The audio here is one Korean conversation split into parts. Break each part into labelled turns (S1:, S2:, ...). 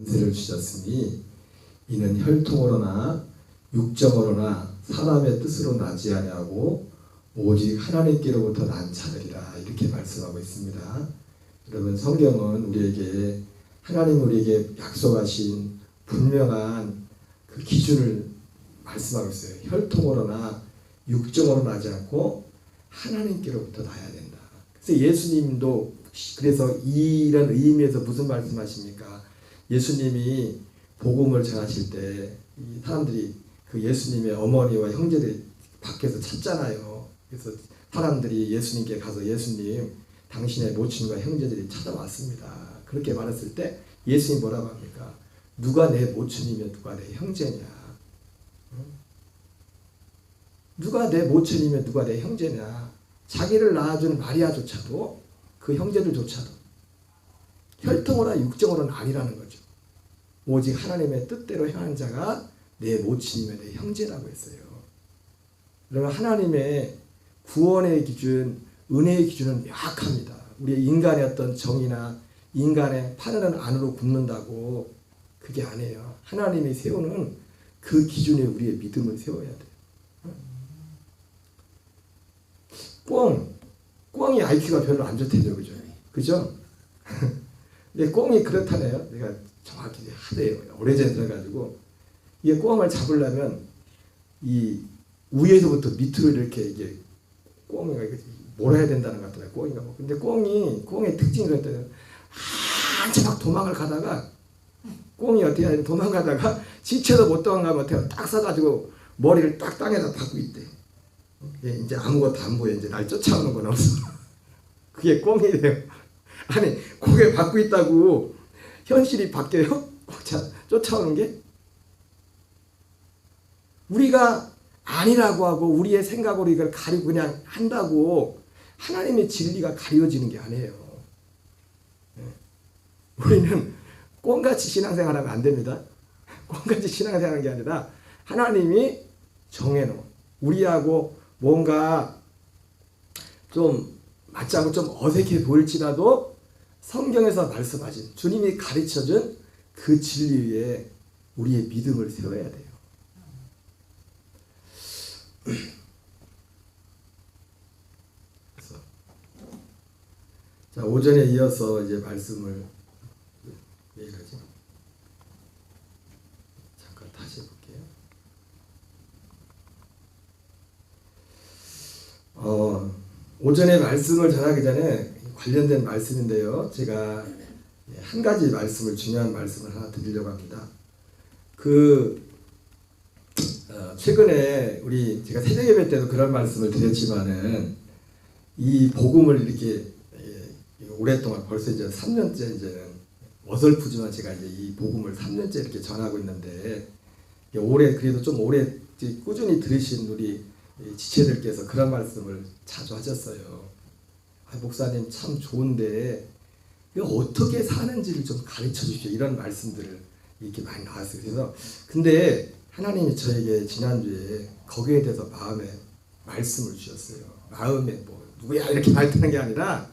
S1: 권세를 주셨으니 이는 혈통으로나 육정으로나 사람의 뜻으로 나지 아니하고 오직 하나님께로부터 난 자들이라 이렇게 말씀하고 있습니다. 여러분 성경은 우리에게 하나님 우리에게 약속하신 분명한 그 기준을 말씀하고 있어요. 혈통으로나 육정으로 나지 않고 하나님께로부터 나야 된다. 그래서 예수님도 그래서 이런 의미에서 무슨 말씀하십니까? 예수님이 복음을 전하실 때 사람들이 그 예수님의 어머니와 형제들이 밖에서 찾잖아요. 그래서 사람들이 예수님께 가서 예수님 당신의 모친과 형제들이 찾아왔습니다. 그렇게 말했을 때 예수님 뭐라고 합니까? 누가 내 모친이면 누가 내 형제냐? 누가 내 모친이면 누가 내 형제냐? 자기를 낳아준 마리아조차도 그 형제들조차도 혈통으로나 육정으로는 아니라는 거죠. 오직 하나님의 뜻대로 행한 자가 내 모친이면 내 형제라고 했어요. 그러면 하나님의 구원의 기준, 은혜의 기준은 명확합니다. 우리의 인간의 어떤 정의나 인간의 판단은 안으로 굽는다고 그게 아니에요. 하나님이 세우는 그 기준에 우리의 믿음을 세워야 돼요. 꿩이 IQ가 별로 안 좋대요. 그죠? 그죠? 근데 꿩이 그렇다네요. 내가 정확히 하대요. 오래전에 들어가지고 이게 꿩을 잡으려면 이 위에서부터 밑으로 이렇게 이게 꿩이가 몰아야 된다는 것 같더라고요. 꿩이가 뭐. 근데 꿩의 특징이 그랬더니 한참 막 도망을 가다가 꿩이 어떻게 하냐 도망가다가 지쳐서 못 도망가면 어떻게 딱 서가지고 머리를 딱 땅에다 박고 있대. 이제 아무것도 안 보여. 이제 날 쫓아오는 건 없어. 그게 꿩이래요. 아니 고개 박고 있다고 현실이 바뀌어요? 쫓아오는 게? 우리가 아니라고 하고 우리의 생각으로 이걸 가리고 그냥 한다고 하나님의 진리가 가려지는 게 아니에요. 우리는 꿩같이 신앙생활하면 안 됩니다. 꿩같이 신앙생활하는 게 아니라 하나님이 정해놓은 우리하고 뭔가 좀 맞지 않고 좀 어색해 보일지라도 성경에서 말씀하신 주님이 가르쳐준 그 진리 위에 우리의 믿음을 세워야 돼요. 그래서 자 오전에 이어서 이제 말씀을 왜 이러지? 잠깐 다시 해볼게요. 오전에 말씀을 전하기 전에 관련된 말씀인데요. 제가 한 가지 말씀을 중요한 말씀을 하나 드리려고 합니다. 최근에 제가 새벽예배 때도 그런 말씀을 드렸지만은 이 복음을 이렇게 오랫동안 벌써 이제 3년째 이제는 어설프지만 제가 이제 이 복음을 3년째 이렇게 전하고 있는데 그래도 좀 오래 꾸준히 들으신 우리 지체들께서 그런 말씀을 자주 하셨어요. 목사님 참 좋은데 어떻게 사는지를 좀 가르쳐 주십시오. 이런 말씀들을 이렇게 많이 나왔어요. 그래서 근데 하나님이 저에게 지난주에 거기에 대해서 마음에 말씀을 주셨어요. 마음에 뭐 누구야 이렇게 말하는 게 아니라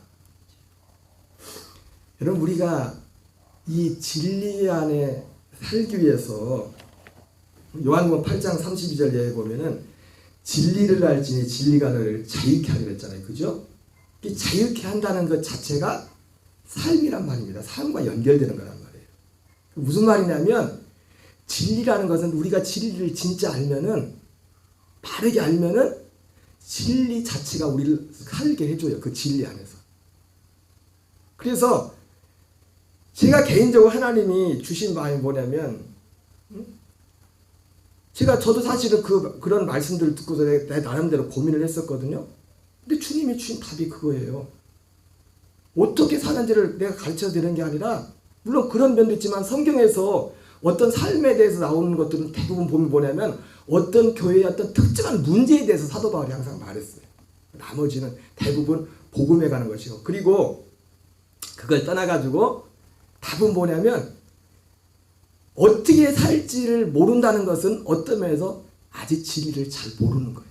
S1: 여러분 우리가 이 진리 안에 살기 위해서 요한복음 8장 32절에 보면은 진리를 알지니 진리가 너를 자유케 하리라 했잖아요. 그죠? 이 자유케 한다는 것 자체가 삶이란 말입니다. 삶과 연결되는 거란 말이에요. 무슨 말이냐면 진리라는 것은 우리가 진리를 진짜 알면은 바르게 알면은 진리 자체가 우리를 살게 해줘요. 그 진리 안에서. 그래서 제가 개인적으로 하나님이 주신 마음이 뭐냐면 저도 사실은 그런 말씀들을 듣고서 내 나름대로 고민을 했었거든요. 근데 주님이 주신 답이 그거예요. 어떻게 사는지를 내가 가르쳐 드리는 게 아니라 물론 그런 면도 있지만 성경에서 어떤 삶에 대해서 나오는 것들은 대부분 보면 뭐냐면 어떤 교회의 어떤 특정한 문제에 대해서 사도 바울이 항상 말했어요. 나머지는 대부분 복음에 가는 것이고 그리고 그걸 떠나가지고 답은 뭐냐면 어떻게 살지를 모른다는 것은 어떤 면에서 아직 진리를 잘 모르는 거예요.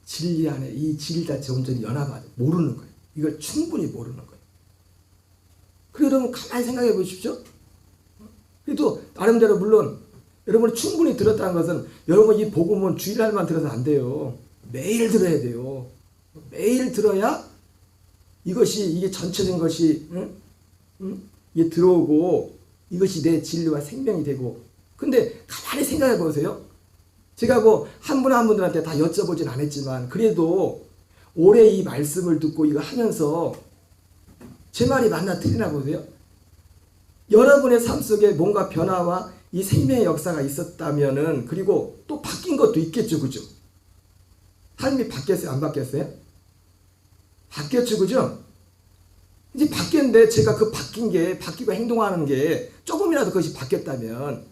S1: 진리 안에 이 진리 자체 온전히 연합하지 모르는 거예요. 이걸 충분히 모르는 거예요. 그러면 가만히 생각해 보십시오.
S2: 그래도 나름대로 물론 여러분이 충분히 들었다는 것은 여러분 이 복음은 주일날만 들어서 안 돼요. 매일 들어야 돼요. 매일 들어야 이게 전체적인 것이 이게 들어오고 이것이 내 진리와 생명이 되고. 근데 가만히 생각해 보세요. 제가 뭐 한 분 한 분들한테 다 여쭤보진 않았지만 그래도 올해 이 말씀을 듣고 이거 하면서 제 말이 맞나 틀리나 보세요. 여러분의 삶 속에 뭔가 변화와 이 생명의 역사가 있었다면은 그리고 또 바뀐 것도 있겠죠, 그죠? 삶이 바뀌었어요, 안 바뀌었어요? 바뀌었죠, 그죠? 이제 바뀌었는데 제가 그 바뀐 게 바뀌고 행동하는 게 조금이라도 그것이 바뀌었다면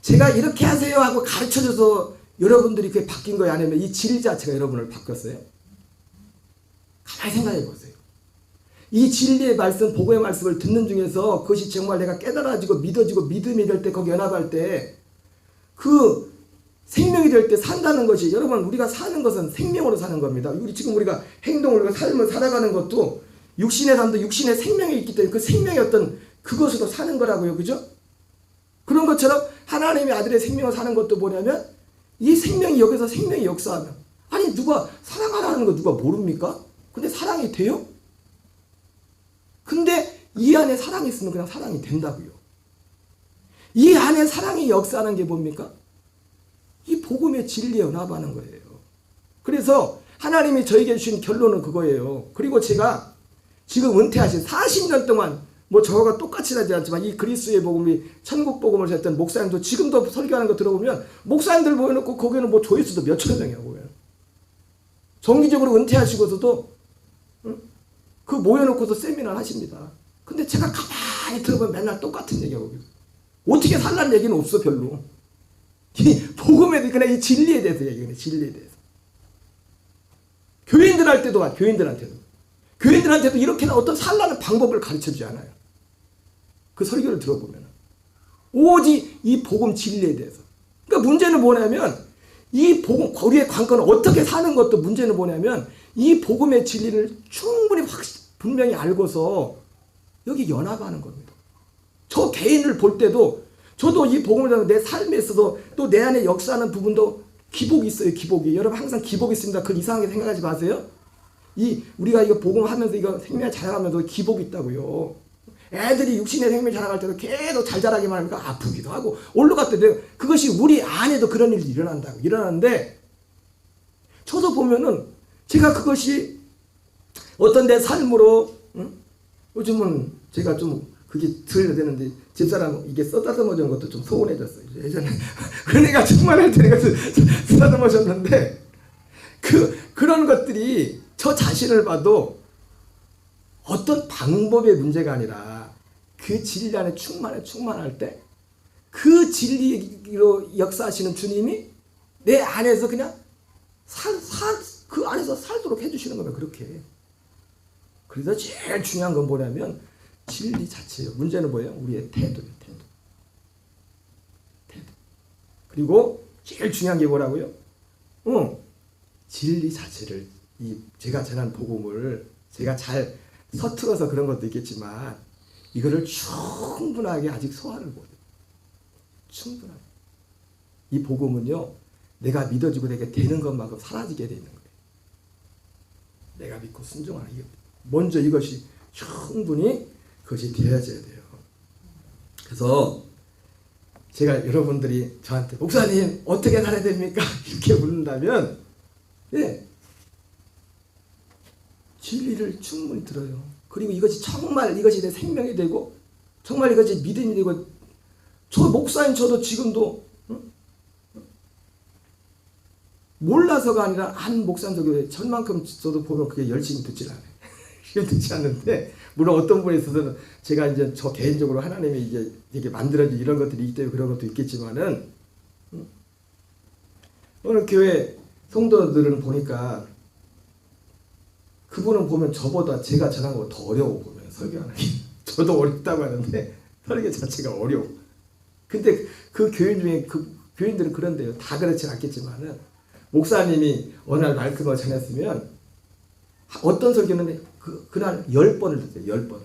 S2: 제가 이렇게 하세요 하고 가르쳐줘서 여러분들이 그게 바뀐 거예요, 아니면 이 진리 자체가 여러분을 바꿨어요? 가만히 생각해 보세요. 이 진리의 말씀, 복음의 말씀을 듣는 중에서 그것이 정말 내가 깨달아지고 믿어지고 믿음이 될 때, 거기 연합할 때 그 생명이 될 때 산다는 것이, 여러분 우리가 사는 것은 생명으로 사는 겁니다. 지금 우리가 행동을, 우리가 삶을 살아가는 것도 육신의 삶도 육신의 생명이 있기 때문에 그 생명의 어떤 그것으로 사는 거라고요. 그죠? 그런 것처럼 하나님의 아들의 생명을 사는 것도 뭐냐면 이 생명이 여기서 생명이 역사하면, 아니 누가 사랑하라는 거 누가 모릅니까? 근데 사랑이 돼요? 근데 이 안에 사랑이 있으면 그냥 사랑이 된다고요. 이 안에 사랑이 역사하는 게 뭡니까? 이 복음의 진리에 연합하는 거예요. 그래서 하나님이 저에게 주신 결론은 그거예요. 그리고 제가 지금 은퇴하신 40년 동안 뭐 저와 똑같이 하지 않지만 이 그리스의 복음이 천국 복음을 했던 목사님도 지금도 설교하는 거 들어보면 목사님들 모여놓고 거기는 뭐 조회수도 몇천 명이라고요. 정기적으로 은퇴하시고서도 그 모여놓고서 세미나를 하십니다. 근데 제가 가만히 들어보면 맨날 똑같은 얘기하고 있어요. 어떻게 살라는 얘기는 없어, 별로. 이 복음에 대해서, 그냥 이 진리에 대해서 얘기해요, 진리에 대해서. 교인들한테도 이렇게 어떤 살라는 방법을 가르쳐 주지 않아요. 그 설교를 들어보면. 오직 이 복음 진리에 대해서. 그러니까 문제는 뭐냐면, 이 복음, 우리의 관건은 어떻게 사는 것도 문제는 뭐냐면, 이 복음의 진리를 충분히 분명히 알고서 여기 연합하는 겁니다. 저 개인을 볼 때도 저도 이 복음을 통해서 내 삶에 있어서 또 내 안에 역사하는 부분도 기복이 있어요. 기복이. 여러분 항상 기복이 있습니다. 그걸 이상하게 생각하지 마세요. 우리가 이거 복음하면서 이거 생명 자라가면서 기복이 있다고요. 애들이 육신의 생명 자라갈 때도 계속 잘 자라기만 하니까 아프기도 하고 올라갈 때도 그것이 우리 안에도 그런 일이 일어나는데 저도 보면은 제가 그것이 어떤 내 삶으로 요즘은 제가 좀 그게 들려야 되는데 집사람 이게 써다듬어주는 것도 좀 소원해졌어요. 예전에 그네가 정말 할 때 내가 쓰다듬어줬는데 그런 것들이 저 자신을 봐도 어떤 방법의 문제가 아니라 그 진리 안에 충만할 때 그 진리로 역사하시는 주님이 내 안에서 그냥 그 안에서 살도록 해주시는 거면 그렇게. 그래서 제일 중요한 건 뭐냐면 진리 자체예요. 문제는 뭐예요? 우리의 태도예요. 태도. 그리고 제일 중요한 게 뭐라고요? 진리 자체를 제가 전한 복음을 제가 잘 서툴어서 그런 것도 있겠지만 이거를 충분하게 아직 소화를 못해요. 충분하게. 이 복음은요. 내가 믿어지고 내게 되는 것만큼 사라지게 되는 거예요. 내가 믿고 순종하는 게 먼저 이것이 충분히 그것이 되어져야 돼요. 그래서 제가 여러분들이 저한테 목사님 어떻게 살아야 됩니까? 이렇게 묻는다면 진리를 충분히 들어요. 그리고 이것이 정말 이것이 내 생명이 되고 정말 이것이 믿음이 되고 저 목사님 저도 지금도 몰라서가 아니라 한 목사님도 교회 전만큼 저도 보면 그게 열심히 듣질 않아요. 듣지 않는데 물론 어떤 분에 있어서는 제가 이제 저 개인적으로 하나님이 이제 이게 만들어진 이런 것들이 있기 때문에 그런 것도 있겠지만은 어느 교회 성도들은 보니까 그분은 보면 저보다 제가 전한 거 더 어려워 보면 설교하는 게 저도 어렵다고 하는데 설교 자체가 어려워. 근데 그 교인 중에 그 교인들은 그런데요. 다 그렇진 않겠지만은 목사님이 어느 날 말씀을 전했으면 어떤 설교는 그날 10번을 듣어요. 10번을.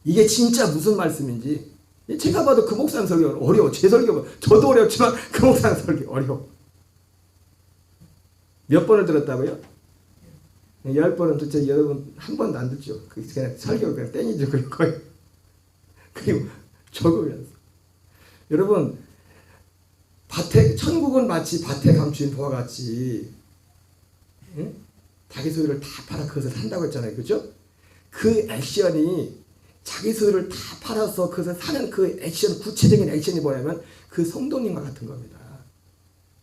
S2: 이게 진짜 무슨 말씀인지 제가 봐도 그 목사님 설교 어려워. 제 설교 저도 어렵지만 그 목사님 설교 어려워. 몇 번을 들었다고요? 10번은 도대체 여러분 한 번도 안 듣죠. 그냥 설교 그냥 땡이죠. 그리고 적으면서 여러분 천국은 마치 밭에 감추인 보와 같이, 응? 자기 소유를 다 팔아 그것을 산다고 했잖아요. 그죠? 그 액션이 자기 소유를 다 팔아서 그것을 사는 그 액션, 구체적인 액션이 뭐냐면 그 성도님과 같은 겁니다.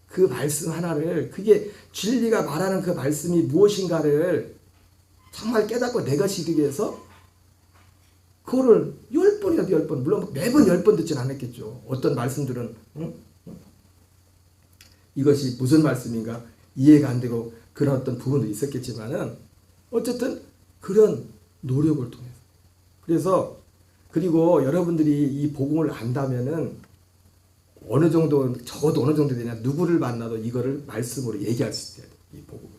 S2: 그 말씀 하나를, 그게 진리가 말하는 그 말씀이 무엇인가를 정말 깨닫고 내 것이 되기 위해서 그거를 10번이라도 10번, 물론 매번 10번 듣지는 않았겠죠. 어떤 말씀들은 이것이 무슨 말씀인가 이해가 안 되고 그런 어떤 부분도 있었겠지만은 어쨌든 그런 노력을 통해서, 그래서 그리고 여러분들이 이 복음을 안다면은 어느 정도, 적어도 어느 정도 되냐, 누구를 만나도 이거를 말씀으로 얘기할 수 있어야 돼. 이 복음을.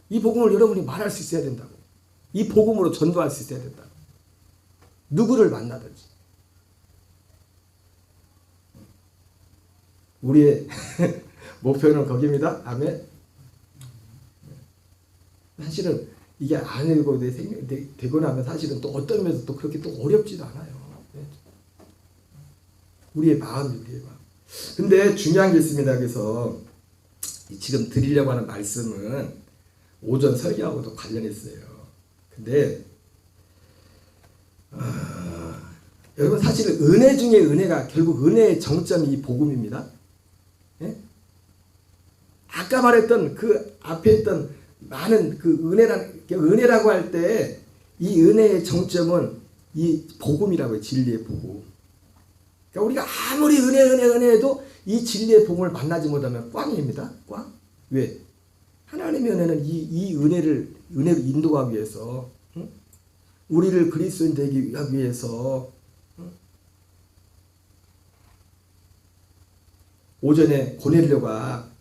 S2: 이 복음을 여러분이 말할 수 있어야 된다고. 이 복음으로 전도할 수 있어야 된다고. 누구를 만나든지. 우리의 목표는 거기입니다. 아멘. 사실은 이게 안 되고 되고 나면 사실은 또 어떤 면에서 또 그렇게 또 어렵지도 않아요. 우리의 마음이, 우리의 마음. 근데 중요한 게 있습니다. 그래서 지금 드리려고 하는 말씀은 오전 설교하고도 관련있어요. 근데 여러분 사실은 은혜 중에 은혜가, 결국 은혜의 정점이 이 복음입니다. 예? 아까 말했던 그 앞에 있던 많은 그 은혜라고 할 때 이 은혜의 정점은 이 복음이라고 해요. 진리의 복음. 그러니까 우리가 아무리 은혜 해도 이 진리의 복음을 만나지 못하면 꽝입니다. 꽝. 왜? 하나님의 은혜는 이 은혜로 인도하기 위해서, 응? 우리를 그리스도인 되기 위해서, 응? 오전에 고넬료가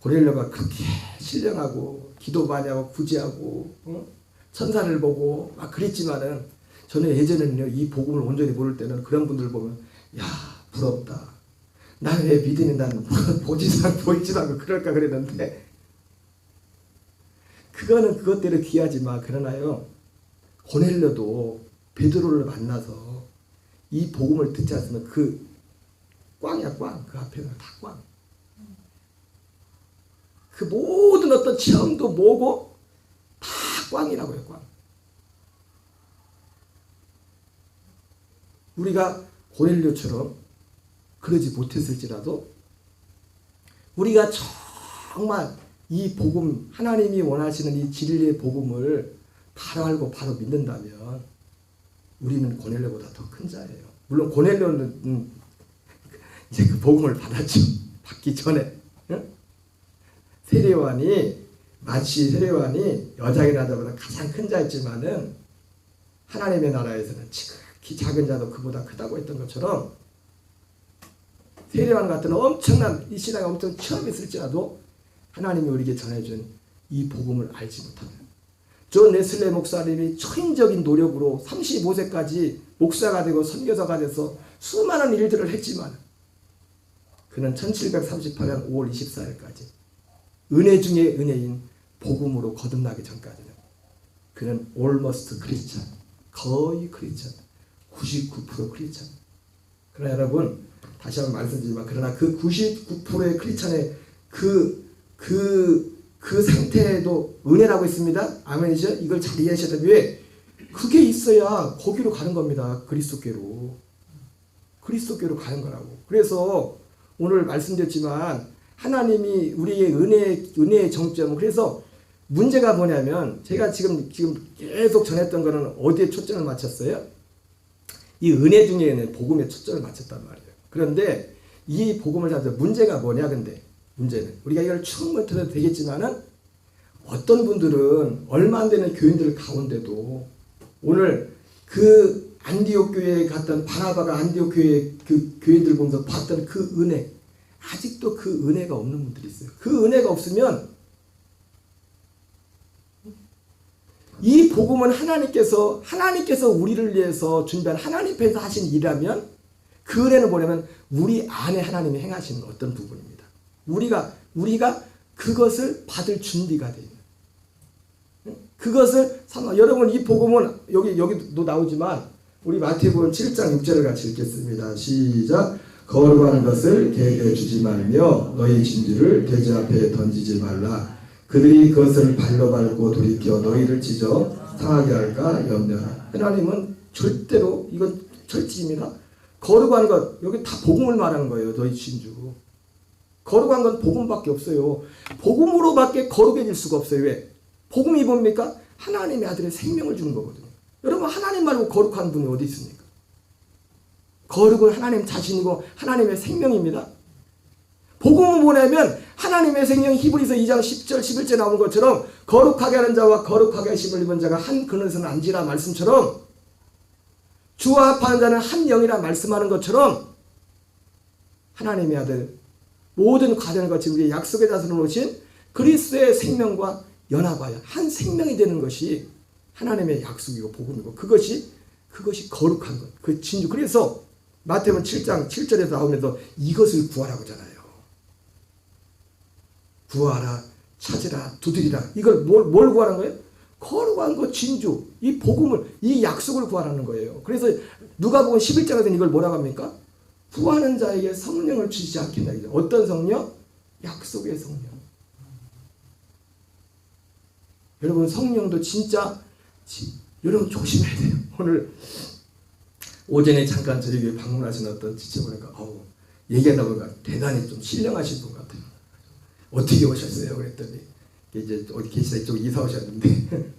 S2: 그렇게 신령하고 기도 많이 하고 구제하고, 응? 천사를 보고 막 그랬지만은, 저는 예전에는요, 이 복음을 온전히 모를 때는 그런 분들 보면 야, 부럽다. 난 왜 믿음이 난 보지도 않고 그럴까 그랬는데, 그거는 그것대로 귀하지 마. 그러나요, 고넬료도 베드로를 만나서 이 복음을 듣지 않으면 그 꽝이야, 꽝. 그 앞에는 다 꽝. 그 모든 어떤 체험도 뭐고 다 꽝이라고요, 꽝. 우리가 고넬료처럼 그러지 못했을지라도 우리가 정말 이 복음, 하나님이 원하시는 이 진리의 복음을 바로 알고 바로 믿는다면 우리는 고넬료보다 더 큰 자예요. 물론 고넬료는 이제 그 복음을 받았죠. 받기 전에. 응? 세례요한이 여자의 나자보다 가장 큰 자였지만은 하나님의 나라에서는 지극히 작은 자도 그보다 크다고 했던 것처럼, 세례요한 같은 엄청난 이 신앙에 엄청 처음 있을지라도 하나님이 우리에게 전해준 이 복음을 알지 못하면, 존 웨슬리 목사님이 초인적인 노력으로 35세까지 목사가 되고 선교사가 돼서 수많은 일들을 했지만 그는 1738년 5월 24일까지 은혜 중에 은혜인 복음으로 거듭나기 전까지는 그는 almost 크리스찬, 거의 크리스찬, 99% 크리스찬. 그러나 여러분, 다시 한번 말씀드리지만, 그러나 그 99%의 크리스찬의 그 상태에도 은혜라고 있습니다. 아멘이죠? 이걸 잘 이해하셔야 돼요. 왜? 그게 있어야 거기로 가는 겁니다. 그리스도께로 가는 거라고. 그래서 오늘 말씀드렸지만 하나님이 우리의 은혜의 정점, 그래서 문제가 뭐냐면, 제가 지금 계속 전했던 거는 어디에 초점을 맞췄어요? 이 은혜 중에 은혜, 복음에 초점을 맞췄단 말이에요. 그런데 이 복음을 잡아서 문제가 뭐냐, 근데 문제는 우리가 이걸 충분히 들어도 되겠지만은, 어떤 분들은 얼마 안 되는 교인들 가운데도 오늘 그 안디옥 교회에 갔던 바나바가 안디옥 교회 그 교인들 보면서 봤던 그 은혜, 아직도 그 은혜가 없는 분들이 있어요. 그 은혜가 없으면 이 복음은 하나님께서 우리를 위해서 준비한 하나님 편에서 하신 일이라면 그 은혜는 뭐냐면 우리 안에 하나님이 행하시는 어떤 부분입니다. 우리가 그것을 받을 준비가 되어 있는. 그것을 여러분 이 복음은 여기도 나오지만 우리 마태복음 7장 6절을 같이 읽겠습니다. 시작. 거룩한 것을 개에게 주지 말며 너희 진주를 돼지 앞에 던지지 말라. 그들이 그것을 발로 밟고 돌이켜 너희를 찢어 상하게 할까 염려하라. 하나님은 절대로 이건 철칙입니다. 거룩한 것 여기 다 복음을 말하는 거예요. 너희 진주. 거룩한 건 복음밖에 없어요. 복음으로밖에 거룩해질 수가 없어요. 왜? 복음이 뭡니까? 하나님의 아들의 생명을 주는 거거든요. 여러분 하나님 말고 거룩한 분이 어디 있습니까? 거룩은 하나님 자신이고 하나님의 생명입니다. 복음은 뭐냐면 하나님의 생명 히브리서 2장 10절 11절 나온 것처럼 거룩하게 하는 자와 거룩하게 하심을 입은 자가 한 그릇에서 앉으라 말씀처럼 주와 합하는 자는 한 영이라 말씀하는 것처럼 하나님의 아들 모든 과정을 거친 우리의 약속의 자손으로 오신 그리스도의 생명과 연합하여 한 생명이 되는 것이 하나님의 약속이고 복음이고 그것이 거룩한 것. 그 진주. 그래서 마태복음 7장 7절에서 나오면서 이것을 구하라고 하잖아요. 구하라, 찾으라, 두드리라. 이걸 뭘 구하는 거예요? 거룩한 것, 진주, 이 복음을, 이 약속을 구하라는 거예요. 그래서 누가복음 11장에서는 이걸 뭐라고 합니까? 구하는 자에게 성령을 주시지 않겠다. 어떤 성령? 약속의 성령. 여러분 성령도 진짜 여러분 조심해야 돼요. 오늘 오전에 잠깐 저에게 방문하신 어떤 지체보니까 얘기하다 보니까 대단히 좀 신령하신 분 같아요. 어떻게 오셨어요? 그랬더니 이제 어디 계시다 이쪽 이사 오셨는데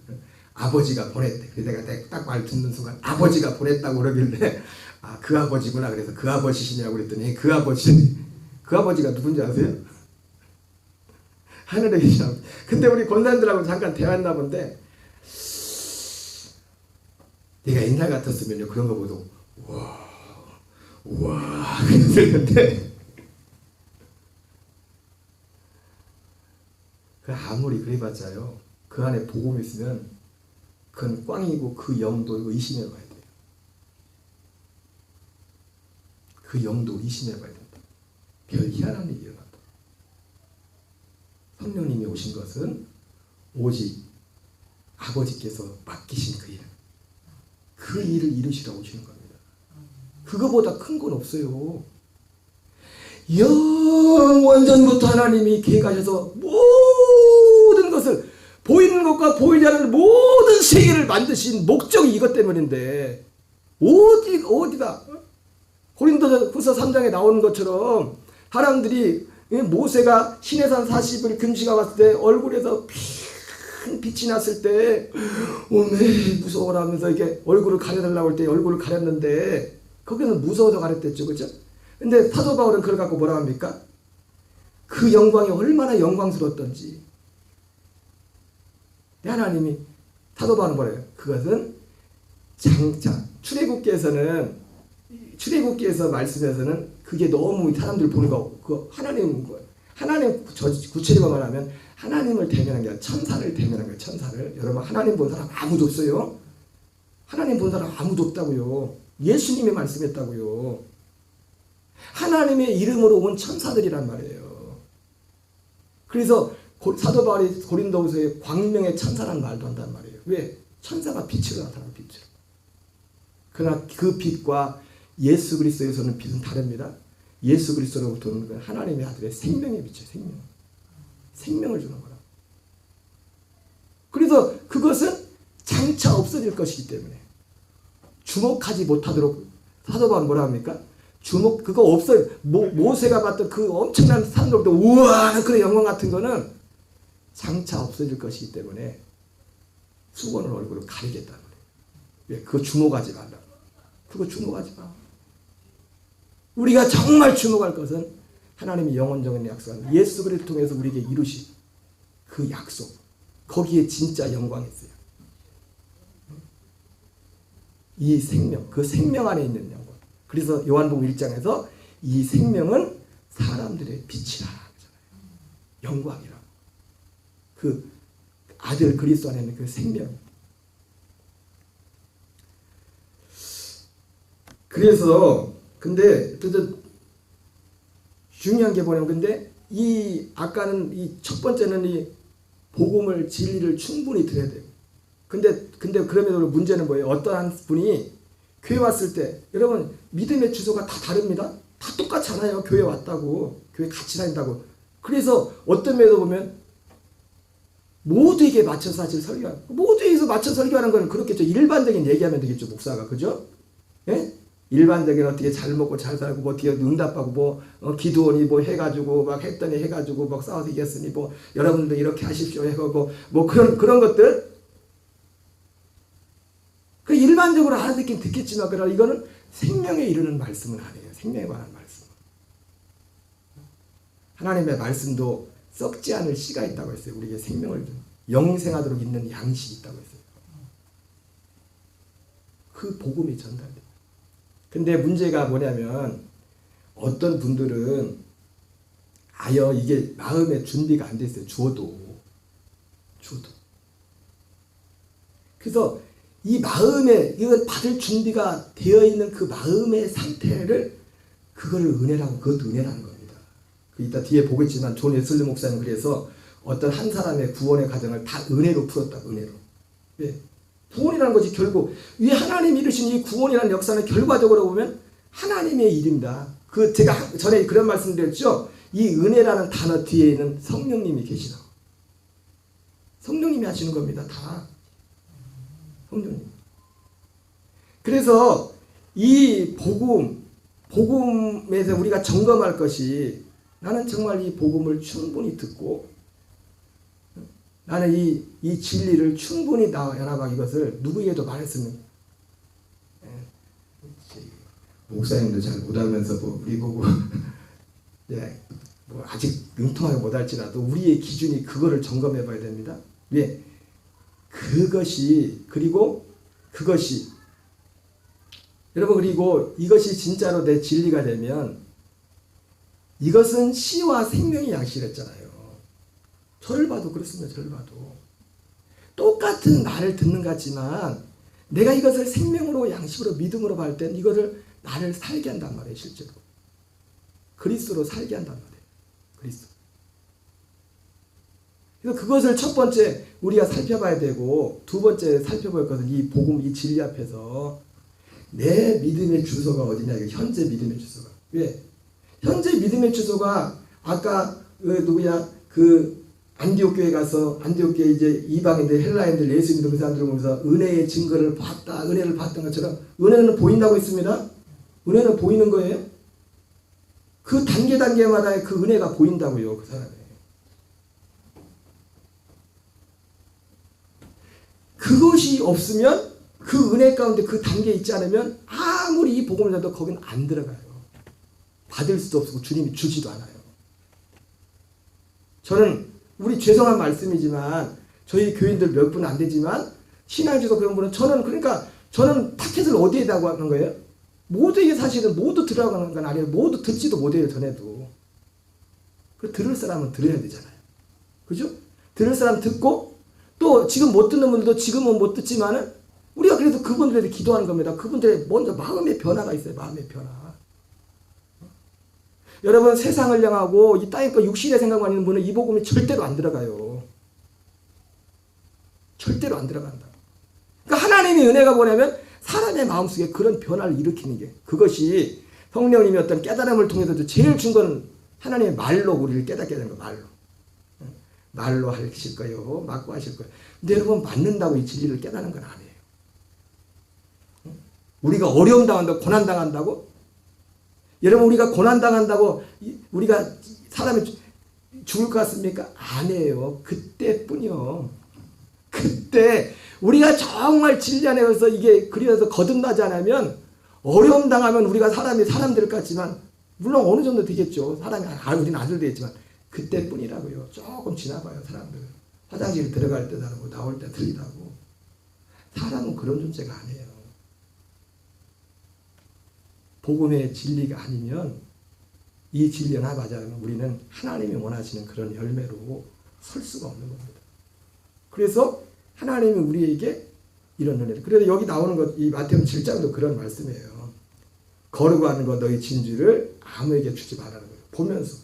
S2: 아버지가 보냈대. 그래서 내가 딱 말 듣는 순간 아버지가 보냈다고 그러길래 그 아버지구나. 그래서 그 아버지시냐고 그랬더니 그 아버지가 누군지 아세요? 하늘에 계신 아버지. 근데 우리 권사님들하고 잠깐 대화했나 본데 내가 옛날 같았으면요 그런 거 보고 우와 그랬는데 그 아무리 그래봤자요 그 안에 복음이 있으면 그건 꽝이고 그 영도 의심해봐야 돼요. 그 영도 의심해봐야 된다. 별 희한한 일이 일어난다. 성령님이 오신 것은 오직 아버지께서 맡기신 그 일, 그 일을 이루시라고 오시는 겁니다. 그거보다 큰 건 없어요. 영원전부터 하나님이 계획하셔서 모든 것을 보이는 것과 보이지 않는 모든 세계를 만드신 목적이 이것 때문인데 어디다 고린도후서 3장에 나오는 것처럼 사람들이 모세가 시내산 40일 금식하고 왔을 때 얼굴에서 큰 빛이 났을 때 오메 무서워라 하면서 이게 얼굴을 가려달라고 할 때 얼굴을 가렸는데 거기는 무서워서 가렸댔죠. 그죠? 근데 사도 바울은 그걸 갖고 뭐라 합니까? 그 영광이 얼마나 영광스러웠던지 하나님이 사도 바울은 뭐라 해요? 그것은 장차 출애굽기에서 말씀에서는 그게 너무 사람들 보는 거 그 하나님 거예요. 하나님 구체적으로 말하면 하나님을 대면한 게 아니라 천사를 대면한 거예요. 천사를. 여러분 하나님 본 사람 아무도 없어요. 하나님 본 사람 아무도 없다고요. 예수님이 말씀했다고요. 하나님의 이름으로 온 천사들이란 말이에요. 그래서 사도 바울이 고린도후서에 광명의 천사라는 말도 한단 말이에요. 왜? 천사가 빛으로 나타나는 빛으로. 그러나 그 빛과 예수 그리스도에서는 빛은 다릅니다. 예수 그리스도로부터는 하나님의 아들의 생명의 빛이에요. 생명을 주는 거라. 그래서 그것은 장차 없어질 것이기 때문에 주목하지 못하도록 사도 바울은 뭐라 합니까? 그거 없어요. 모세가 봤던 그 엄청난 산으로부터 우와 그런 영광 같은 거는 장차 없어질 것이기 때문에 수건을 얼굴을 가리겠다는 거예요. 왜? 그거 주목하지 말라고. 그거 주목하지 마. 우리가 정말 주목할 것은 하나님이 영원적인 약속한 예수 그리스도를 통해서 우리에게 이루신 그 약속. 거기에 진짜 영광이 있어요. 이 생명, 그 생명 안에 있는 영광. 그래서 요한복음 1장에서 이 생명은 사람들의 빛이라 하잖아요. 영광이라고. 그 아들 그리스도 안에 있는 그 생명. 그래서 근데 또 중요한 게 뭐냐면 근데 이 아까는 이 첫 번째는 이 복음을 진리를 충분히 들어야 돼요. 근데 그럼에도 문제는 뭐예요? 어떠한 분이 교회 왔을 때 여러분 믿음의 주소가 다 다릅니다. 다 똑같잖아요. 교회 왔다고 교회 같이 다닌다고. 그래서 어떤 면에서 보면 모두에게 맞춰서 사실 설교하는 모두에게서 맞춰 설교하는 건 그렇겠죠. 일반적인 얘기하면 되겠죠. 목사가 그죠? 예? 일반적인 어떻게 잘 먹고 잘 살고 뭐 어떻게 응답하고 뭐 기도원이 뭐 해가지고 막 했더니 해가지고 막 싸워서 이겼으니 뭐 여러분들 이렇게 하십시오 해가고 뭐 그런 것들 그 일반적으로 알아듣긴 듣겠지만 그러나 이거는 생명에 이르는 말씀은 아니에요. 생명에 관한 말씀. 하나님의 말씀도 썩지 않을 씨가 있다고 했어요. 우리에게 생명을 영생하도록 있는 양식이 있다고 했어요. 그 복음이 전달돼요. 근데 문제가 뭐냐면 어떤 분들은 아예 이게 마음의 준비가 안 됐어요. 주어도. 그래서 이 마음에 이걸 받을 준비가 되어 있는 그 마음의 상태를 그거를 은혜라고 그것도 은혜라는 겁니다. 이따 뒤에 보겠지만 존 웨슬리 목사님 그래서 어떤 한 사람의 구원의 과정을 다 은혜로 풀었다. 은혜로. 예. 구원이라는 것이 결국 이 하나님이 이루신 이 구원이라는 역사는 결과적으로 보면 하나님의 일입니다. 그 제가 전에 그런 말씀드렸죠. 이 은혜라는 단어 뒤에 있는 성령님이 계시다고. 성령님이 하시는 겁니다. 다. 성령님. 그래서 이 복음에서 우리가 점검할 것이 나는 정말 이 복음을 충분히 듣고 나는 이 진리를 충분히 나눠봐 이것을 누구에게도 말했으면 목사님도 잘 못하면서 뭐 우리 보고 예, 뭐 아직 능통하게 못할지라도 우리의 기준이 그거를 점검해 봐야 됩니다. 왜? 그것이 여러분 그리고 이것이 진짜로 내 진리가 되면 이것은 씨와 생명의 양식이랬잖아요. 저를 봐도 그렇습니다. 저를 봐도 똑같은 말을 듣는 것 같지만 내가 이것을 생명으로 양식으로 믿음으로 받을 땐 이것을 나를 살게 한단 말이에요. 실제로 그리스도로 살게 한단 말이에요. 그리스도. 그래서 그것을 첫 번째 우리가 살펴봐야 되고 두 번째 살펴볼 것은 이 복음 이 진리 앞에서 내 믿음의 주소가 어디냐. 이거 현재 믿음의 주소가. 왜? 현재 믿음의 주소가 아까 그 안디옥 교회 가서 안디옥 교회 이제 이방인들 헬라인들 예수 믿는 그 사람들 보면서 은혜의 증거를 봤다. 은혜를 봤던 것처럼 은혜는 보인다고 했습니다. 은혜는 보이는 거예요. 그 단계마다의 그 은혜가 보인다고요. 그 사람이. 그것이 없으면 그 은혜 가운데 그 단계에 있지 않으면 아무리 이 복음을 전해도 거기는 안 들어가요. 받을 수도 없고 주님이 주지도 않아요. 저는 우리 죄송한 말씀이지만 저희 교인들 몇 분 안 되지만 신앙주도 그런 분은 저는 타켓을 어디에다가 하는 거예요? 모두에게 사실은 모두 들어가는 건 아니에요. 모두 듣지도 못해요. 전에도. 그 들을 사람은 들어야 되잖아요. 그죠? 들을 사람 듣고 또 지금 못 듣는 분들도 지금은 못 듣지만은 우리가 그래도 그분들에게 기도하는 겁니다. 그분들의 먼저 마음의 변화가 있어요. 마음의 변화. 여러분 세상을 향하고 이 땅의 거 육신의 생각만 있는 분은 이 복음이 절대로 안 들어가요. 절대로 안 들어간다. 그러니까 하나님의 은혜가 뭐냐면 사람의 마음속에 그런 변화를 일으키는 게 그것이 성령님이 어떤 깨달음을 통해서도 제일 준 건 하나님의 말로 우리를 깨닫게 되는 거예요. 말로 하실 거예요. 맞고 하실 거예요. 근데 여러분 맞는다고 이 진리를 깨닫는 건 아니에요. 우리가 어려움 당한다고 고난 당한다고 여러분 우리가 고난당한다고 우리가 사람이 죽을 것 같습니까? 아니에요. 그때뿐이요. 그때 우리가 정말 진리 안에서 이게 그리워서 거듭나지 않으면 어려움 당하면 우리가 사람 될 것 같지만 물론 어느 정도 되겠죠. 우리는 아들 되겠지만 그때뿐이라고요. 조금 지나봐요. 사람들. 화장실 들어갈 때 다르고 나올 때 틀리다고. 사람은 그런 존재가 아니에요. 복음의 진리가 아니면 이 진리나 맞아면 우리는 하나님이 원하시는 그런 열매로 설 수가 없는 겁니다. 그래서 하나님이 우리에게 이런 은혜를. 그래서 여기 나오는 것, 이 마태복음 7장도 그런 말씀이에요. 거룩한 것 너희 진주를 아무에게 주지 말라는 거예요. 보면서.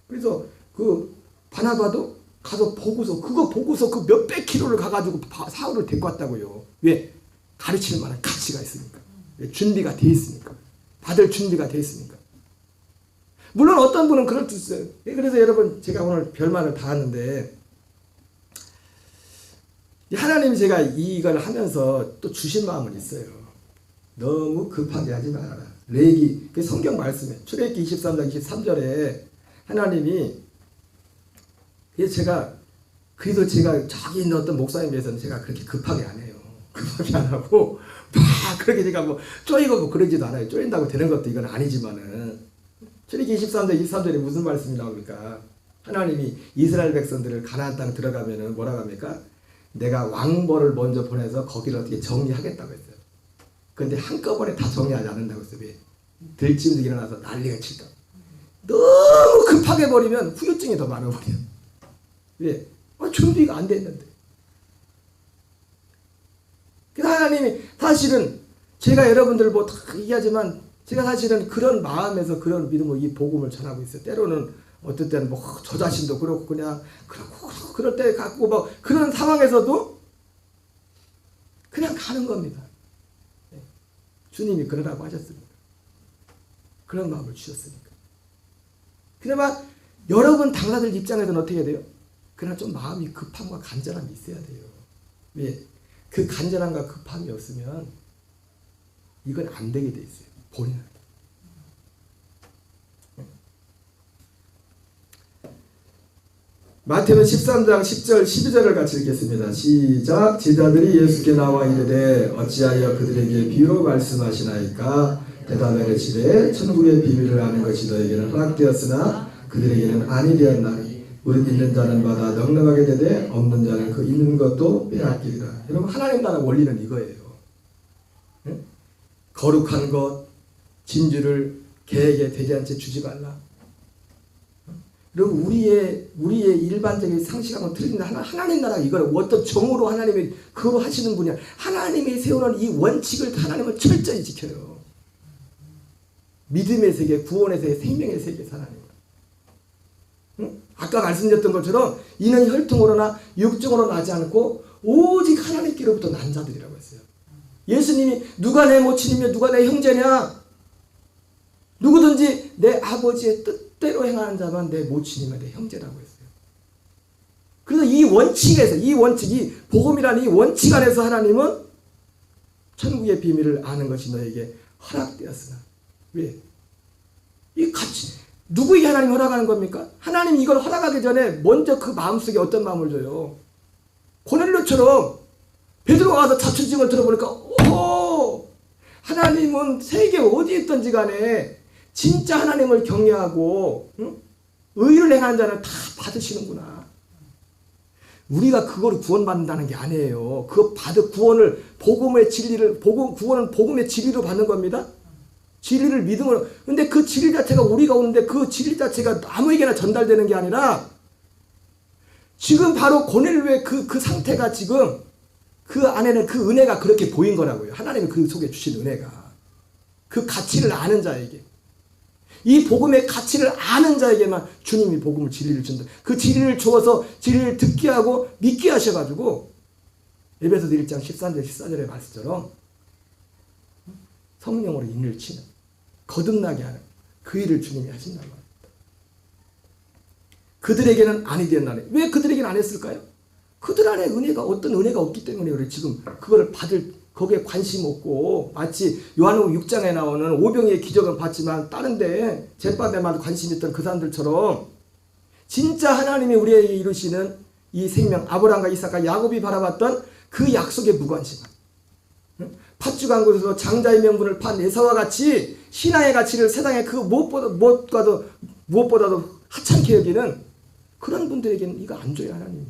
S2: 그래서 그 바나바도 가서 보고서 그거 보고서 그 몇백 킬로를 가가지고 사울을 데리고 왔다고요. 왜? 가르칠 만한 가치가 있으니까. 왜? 준비가 돼 있으니까. 받을 준비가 돼 있으니까. 물론 어떤 분은 그럴 수 있어요. 그래서 여러분 제가 오늘 별말을 다 하는데 하나님이 제가 이걸 하면서 또 주신 마음은 있어요. 너무 급하게 하지 말아라. 레기 그 성경 말씀에 출애굽기 23장 23절에 하나님이 그래서 제가 저기 있는 어떤 목사님에 비해서는 제가 그렇게 급하게 안 해요. 급하게 안 하고 막 그렇게 제가 뭐 쪼이고 뭐 그러지도 않아요. 쪼인다고 되는 것도 이건 아니지만은 출애굽기 23장 23절에 무슨 말씀이 나옵니까? 하나님이 이스라엘 백성들을 가나안 땅 들어가면은 뭐라고 합니까? 내가 왕벌을 먼저 보내서 거기를 어떻게 정리하겠다고 했어요. 그런데 한꺼번에 다 정리하지 않는다고 했어요. 왜? 들짐승이 일어나서 난리가 칠까. 너무 급하게 버리면 후유증이 더 많아버려요. 왜? 준비가 안 됐는데. 그래서 하나님이 사실은 제가 여러분들 뭐 다 얘기하지만 제가 사실은 그런 마음에서 그런 믿음으로 이 복음을 전하고 있어요. 때로는 어떨 때는 뭐 저 자신도 그렇고 그냥 그렇고 그럴 때 갖고 뭐 그런 상황에서도 그냥 가는 겁니다. 주님이 그러라고 하셨습니다. 그런 마음을 주셨으니까. 그나마 여러분 당사자들 입장에서는 어떻게 해야 돼요? 그러나 좀 마음이 급함과 간절함이 있어야 돼요. 왜? 그 간절함과 급함이 없으면 이건 안 되게 돼 있어요. 본인은. 마태는 13장 10절 12절을 같이 읽겠습니다. 시작. 제자들이 예수께 나와 이르되 어찌하여 그들에게 비유로 말씀하시나이까? 대답하여 이르시되 천국의 비밀을 아는 것이 너에게는 허락되었으나 그들에게는 아니 되었나니 무릇 있는 자는 받아 넉넉하게 되되 없는 자는 그 있는 것도 빼앗기리라. 여러분 하나님 나라 원리는 이거예요. 응? 거룩한 것 진주를 개에게 되지 않게 주지 말라. 여러분 우리의 일반적인 상식하고는 틀린다. 하나님 나라 이걸 어떤 정으로 하나님이 그거 하시는 분이야. 하나님이 세우는 이 원칙을 하나님은 철저히 지켜요. 믿음의 세계, 구원의 세계, 생명의 세계에서 하나님. 응? 아까 말씀드렸던 것처럼 이는 혈통으로나 육정으로 나지 않고 오직 하나님께로부터 난 자들이라고 했어요. 예수님이 누가 내 모친이며 누가 내 형제냐? 누구든지 내 아버지의 뜻대로 행하는 자만 내 모친이며 내 형제라고 했어요. 그래서 이 원칙에서 이 복음이라는 이 원칙 안에서 하나님은 천국의 비밀을 아는 것이 너에게 허락되었으나 왜? 이 같이 누구에게 하나님 허락하는 겁니까? 하나님이 이걸 허락하기 전에 먼저 그 마음속에 어떤 마음을 줘요? 고넬료처럼 베드로가 와서 자초지종을 들어보니까 오! 하나님은 세계 어디에 있든지 간에 진짜 하나님을 경외하고 응? 의를 행하는 자는 다 받으시는구나. 우리가 그거를 구원받는다는 게 아니에요. 그 구원을 복음의 진리를 구원은 복음의 진리로 받는 겁니다. 진리를 믿음으로. 근데 그 진리 자체가 우리가 오는데 그 진리 자체가 아무에게나 전달되는 게 아니라 지금 바로 고넬료의 그 상태가 지금 그 안에는 그 은혜가 그렇게 보인 거라고요. 하나님이 그 속에 주신 은혜가. 그 가치를 아는 자에게. 이 복음의 가치를 아는 자에게만 주님이 복음을 진리를 준다. 그 진리를 주어서 진리를 듣게 하고 믿게 하셔가지고 에베소서 1장 13절 14절의 말씀처럼 성령으로 인을 치는 거듭나게 하는 그 일을 주님이 하신단 말입니다. 그들에게는 아니 되었나니. 왜 그들에게는 안 했을까요? 그들 안에 어떤 은혜가 없기 때문에 그래. 지금 그거를 받을 거기에 관심 없고 마치 요한복음 6장에 나오는 오병이의 기적은 봤지만 다른데 제밥에만 관심 있던 그 사람들처럼 진짜 하나님이 우리에게 이루시는 이 생명 아브라함과 이삭과 야곱이 바라봤던 그 약속의 무관심함. 팥죽 한 곳에서 장자의 명분을 판 에사와 같이 신앙의 가치를 세상에 그 무엇보다도 하찮게 여기는 그런 분들에게는 이거 안 줘요. 하나님이.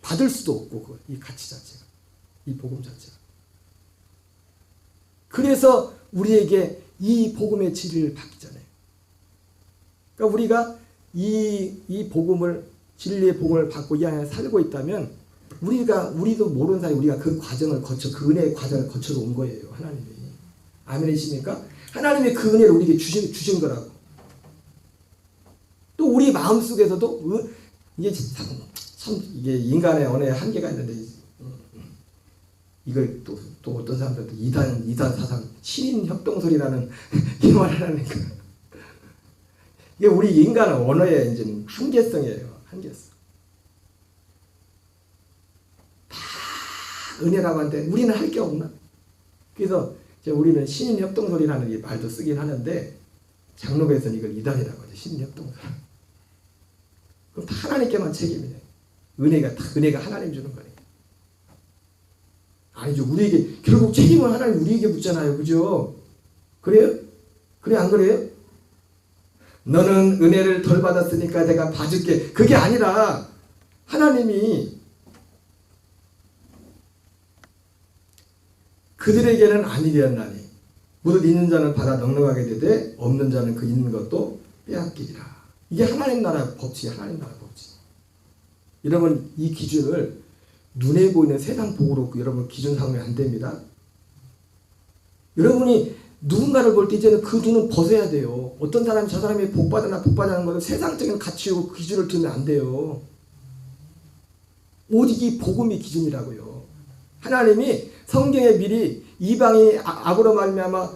S2: 받을 수도 없고 이 가치 자체가. 이 복음 자체가. 그래서 우리에게 이 복음의 진리를 받기 전에 그러니까 우리가 이 복음을 진리의 복음을 받고 이 안에 살고 있다면 우리도 모르는 사이 우리가 그 과정을 거쳐 그 은혜의 과정을 거쳐서 온 거예요. 하나님이. 아멘이십니까? 하나님이 그 은혜를 우리에게 주신 거라고. 또 우리 마음속에서도 이게 참 이게 인간의 언어에 한계가 있는데 이걸 또 어떤 사람들도 이단 사상 신인 협동설이라는 이 말을 하니까 이게 우리 인간의 언어의 이제 한계성이에요. 한계성. 다 은혜라고 하는데 우리는 할 게 없나? 그래서 이제 우리는 신인 협동설이라는 이 말도 쓰긴 하는데 장로교에서는 이걸 이단이라고 하죠. 신인 협동설. 그럼 다 하나님께만 책임이네. 은혜가 하나님 주는 거니까. 아니죠. 우리에게 결국 책임은 하나님 우리에게 묻잖아요. 그죠? 그래요? 그래 안 그래요? 너는 은혜를 덜 받았으니까 내가 봐줄게. 그게 아니라 하나님이 그들에게는 아니되었나니 무릇 있는 자는 받아 넉넉하게 되되 없는 자는 그 있는 것도 빼앗기리라. 이게 하나님 나라 법칙, 하나님 나라 법칙. 여러분 이 기준을 눈에 보이는 세상 복으로 여러분 기준 삼으면 안 됩니다. 여러분이 누군가를 볼 때 이제는 그 눈은 벗어야 돼요. 어떤 사람이 저 사람이 복받아나 복받아는 것을 세상적인 가치로 그 기준을 두면 안 돼요. 오직 이 복음이 기준이라고요. 하나님이 성경에 미리 이방이 아브라함 말미암아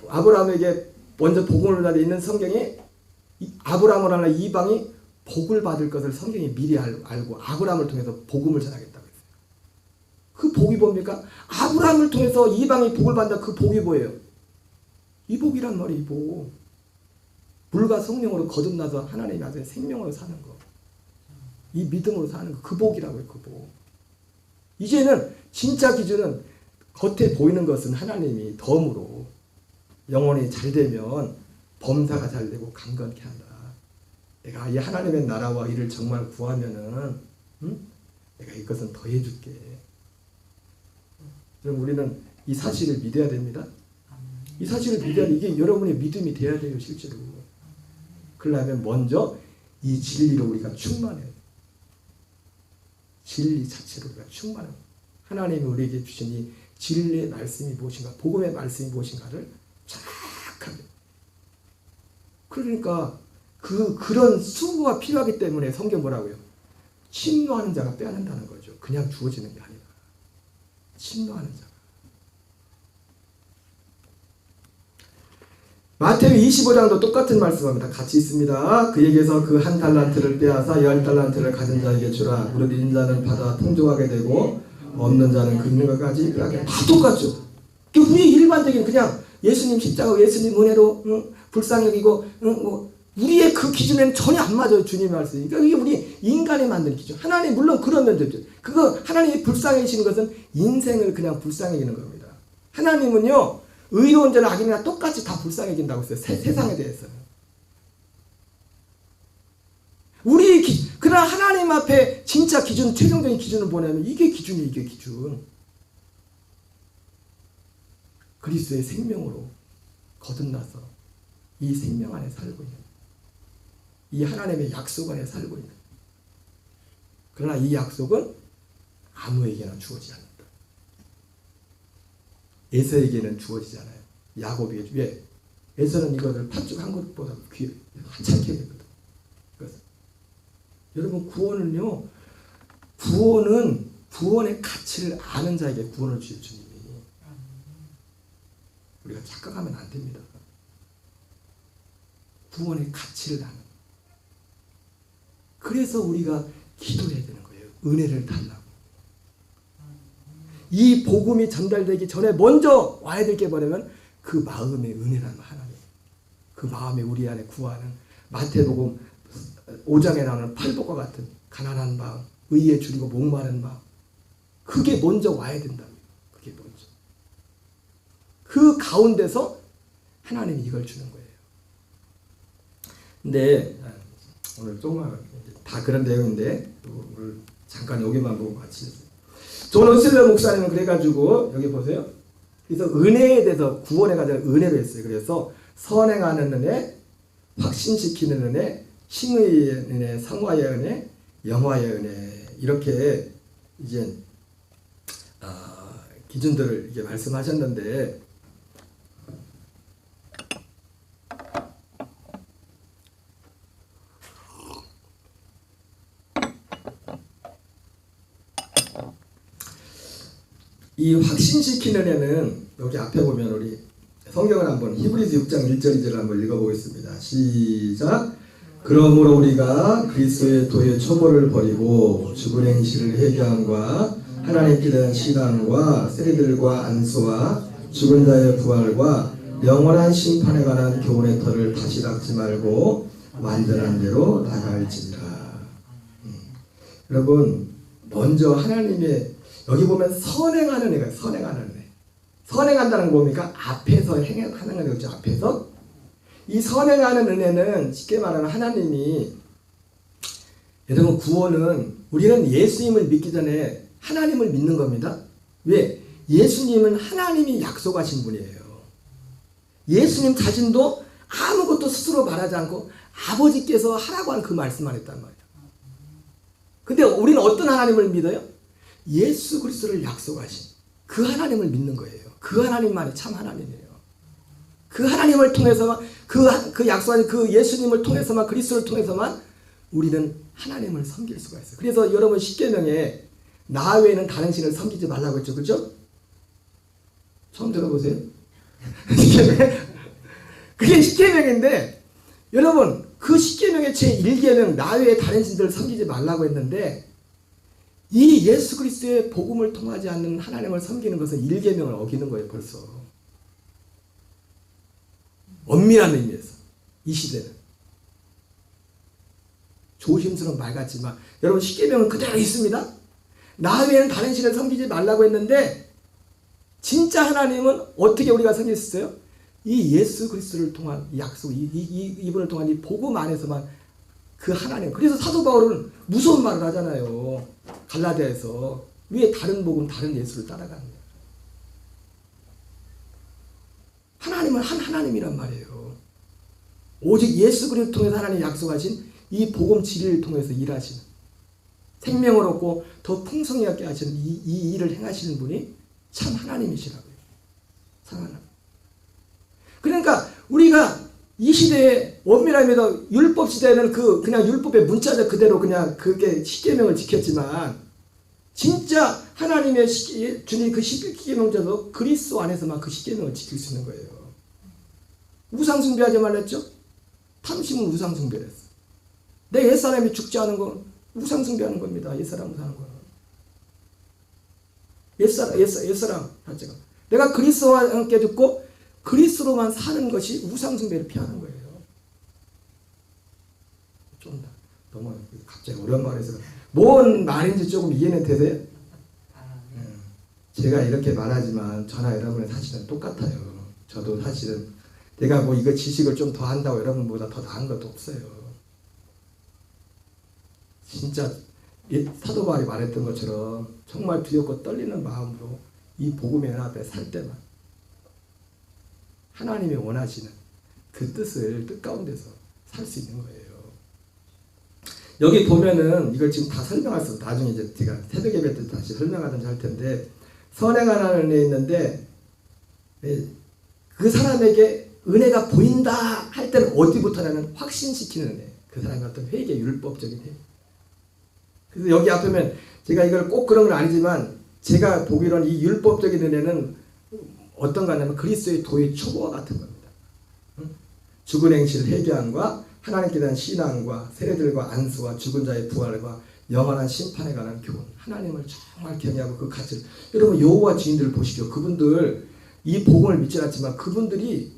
S2: 아브라함에게 먼저 복음을 받아 있는 성경에 아브라함을 하나 이방이 복을 받을 것을 성경이 미리 알고 아브라함을 통해서 복음을 전하겠다고 했어요. 그 복이 뭡니까? 아브라함을 통해서 이방이 복을 받는다. 그 복이 뭐예요? 이 복이란 말이 이 복. 물과 성령으로 거듭나서 하나님의 아들 생명으로 사는 거. 이 믿음으로 사는 거. 그 복이라고요. 그 복. 이제는 진짜 기준은 겉에 보이는 것은 하나님이 덤으로 영혼이 잘 되면 범사가 잘 되고 강건케 한다. 내가 이 하나님의 나라와 이를 정말 구하면은 내가 이것은 더 해줄게. 그럼 우리는 이 사실을 믿어야 됩니다. 이 사실을 믿어야 이게 여러분의 믿음이 돼야 돼요. 실제로. 그러려면 먼저 이 진리로 우리가 충만해야 돼요. 진리 자체로 우리가 충만해요. 하나님이 우리에게 주신 이 진리의 말씀이 무엇인가, 복음의 말씀이 무엇인가를 정확하게. 그러니까 그런 수고가 필요하기 때문에 성경 뭐라고요? 침노하는 자가 빼앗는다는 거죠. 그냥 주어지는 게 아니라 침노하는 자가. 마태복음 25장도 똑같은 말씀입니다. 같이 있습니다. 그에게서 그 한 달란트를 빼앗아 10달란트를 가진 자에게 주라. 무릇 있는 자는 받아 풍족하게 되고 없는 자는 그 있는 것까지 빼앗게. 다 똑같죠. 우리 일반적인 그냥 예수님 십자가, 예수님 은혜로 불쌍히 여기고 우리의 그 기준에는 전혀 안 맞아요. 주님의 말씀이. 그러니까 이게 우리 인간이 만든 기준. 하나님 물론 그런 면도 그거 하나님이 불쌍히 여기시는 것은 인생을 그냥 불쌍히 여기는 겁니다. 하나님은요. 의로운 자나 악인이나 똑같이 다 불쌍히 여긴다고 했어요. 세상에 대해서는. 그러나 하나님 앞에 진짜 기준, 최종적인 기준은 뭐냐면 이게 기준이에요. 이게 기준. 그리스도의 생명으로 거듭나서 이 생명 안에 살고 있는, 이 하나님의 약속 안에 살고 있는. 그러나 이 약속은 아무에게나 주어지지 않는다. 에서에게는 주어지지 않아요. 야곱에게. 왜? 에서는 이것을 팥죽 한 것보다 하찮게 되거든. 여러분 구원은요. 구원의 가치를 아는 자에게 구원을 주실 주님이. 우리가 착각하면 안 됩니다. 구원의 가치를 아는. 그래서 우리가 기도해야 되는 거예요. 은혜를 달라고. 이 복음이 전달되기 전에 먼저 와야 될 게 뭐냐면 그 마음의 은혜라는 하나님. 그 마음에 우리 안에 구하는 마태복음 5장에 나오는 팔복과 같은 가난한 마음, 의에 줄이고 목마른 마음. 그게 먼저 와야 된다고요. 그게 먼저. 그 가운데서 하나님이 이걸 주는 거예요. 근데 오늘 조금만 다 그런 내용인데 오늘 잠깐 여기만 보고 마치겠습니다. 존 웨슬리 목사님은 그래가지고 여기 보세요. 그래서 은혜에 대해서 구원에 관한 은혜를 했어요. 그래서 선행하는 은혜, 확신시키는 은혜, 칭의의 은혜, 성화의 은혜, 영화의 은혜 이렇게 이제 기준들을 이렇게 말씀하셨는데
S1: 이 확신시키는 애는 여기 앞에 보면 우리 성경을 한번 히브리서 6장 1절 2절을 한번 읽어보겠습니다. 시작. 그러므로 우리가 그리스도의 도의 초보를 버리고 죽은 행실을 회개함과 하나님께 대한 신앙과 세리들과 안수와 죽은 자의 부활과 영원한 심판에 관한 교훈의 털을 다시 닦지 말고 완전한 대로 나갈지니라. 여러분 먼저 하나님의 여기 보면 선행하는 애가 선행하는 애. 선행한다는 거 뭡니까? 앞에서 행하는 거죠. 앞에서 이 선행하는 은혜는 쉽게 말하면 하나님이 여러분 구원은 우리는 예수님을 믿기 전에 하나님을 믿는 겁니다. 왜? 예수님은 하나님이 약속하신 분이에요. 예수님 자신도 아무것도 스스로 말하지 않고 아버지께서 하라고 한 그 말씀만 했단 말이에요. 근데 우리는 어떤 하나님을 믿어요? 예수 그리스도를 약속하신 그 하나님을 믿는 거예요. 그 하나님만이 참 하나님이에요. 그 하나님을 통해서만 그 약속하신 그 예수님을 통해서만 그리스도를 통해서만 우리는 하나님을 섬길 수가 있어요. 그래서 여러분 십계명에 나 외에는 다른 신을 섬기지 말라고 했죠. 그렇죠? 처음 들어보세요? 그게 십계명인데 여러분 그 십계명의 제1계명 나 외에 다른 신들을 섬기지 말라고 했는데 이 예수 그리스도의 복음을 통하지 않는 하나님을 섬기는 것은 1계명을 어기는 거예요. 벌써 엄밀한 의미에서 이 시대는 조심스러운 말 같지만 여러분 십계명은 그대로 있습니다. 나 외에는 다른 신을 섬기지 말라고 했는데 진짜 하나님은 어떻게 우리가 섬길 수 있어요? 이 예수 그리스도를 통한 약속, 이분을 통한 이 복음 안에서만 그 하나님. 그래서 사도 바울은 무서운 말을 하잖아요. 갈라디아에서 왜 다른 복음, 다른 예수를 따라가는 거예요. 하나님은 한 하나님이란 말이에요. 오직 예수 그리스도를 통해서 하나님이 약속하신 이 복음 진리를 통해서 일하시는 생명을 얻고 더 풍성하게 하시는 이 일을 행하시는 분이 참 하나님이시라고요. 참 하나님. 그러니까 우리가 이 시대에 엄밀하게 율법 시대에는 그냥 율법의 문자적 그대로 그냥 그게 십계명을 지켰지만 진짜 하나님의 주님 그 십계명자도 그리스도 안에서만 그 십계명을 지킬 수 있는 거예요. 우상 숭배하지 말랬죠? 탐심은 우상 숭배를 했어. 내 옛사람이 죽지 않은 건 우상 숭배하는 겁니다. 옛사람 사는 거는. 옛사람 자체가. 내가 그리스도와 함께 죽고 그리스도로만 사는 것이 우상 숭배를 피하는 거예요. 좀 너무 갑자기 어려운 말해서 뭔 말인지 조금 이해는 되세요? 제가 이렇게 말하지만 저나 여러분의 사실은 똑같아요. 저도 사실은 내가 뭐 이거 지식을 좀 더 한다고 여러분보다 더 나은 것도 없어요. 진짜 사도 바울이 말했던 것처럼 정말 두렵고 떨리는 마음으로 이 복음의 앞에 살 때만 하나님이 원하시는 그 뜻 가운데서 살 수 있는 거예요. 여기 보면은 이걸 지금 다 설명할 수 없어요. 나중에 이제 제가 새벽 예배 때 다시 설명하든지 할 텐데 선행하는 애 있는데 그 사람에게 은혜가 보인다 할 때는 어디부터냐면 확신시키는 은혜. 그 사람의 어떤 회개, 율법적인 회개. 그래서 여기 앞에면 제가 이걸 꼭 그런 건 아니지만 제가 보기로는 이 율법적인 은혜는 어떤 거냐면 그리스도의 도의 초보와 같은 겁니다. 죽은 행실 회개함과 하나님께 대한 신앙과 세례들과 안수와 죽은 자의 부활과 영원한 심판에 관한 교훈. 하나님을 정말 경외하고 그 가치를. 여러분 여호와 증인들을 보시죠. 그분들 이 복음을 믿지 않지만 그분들이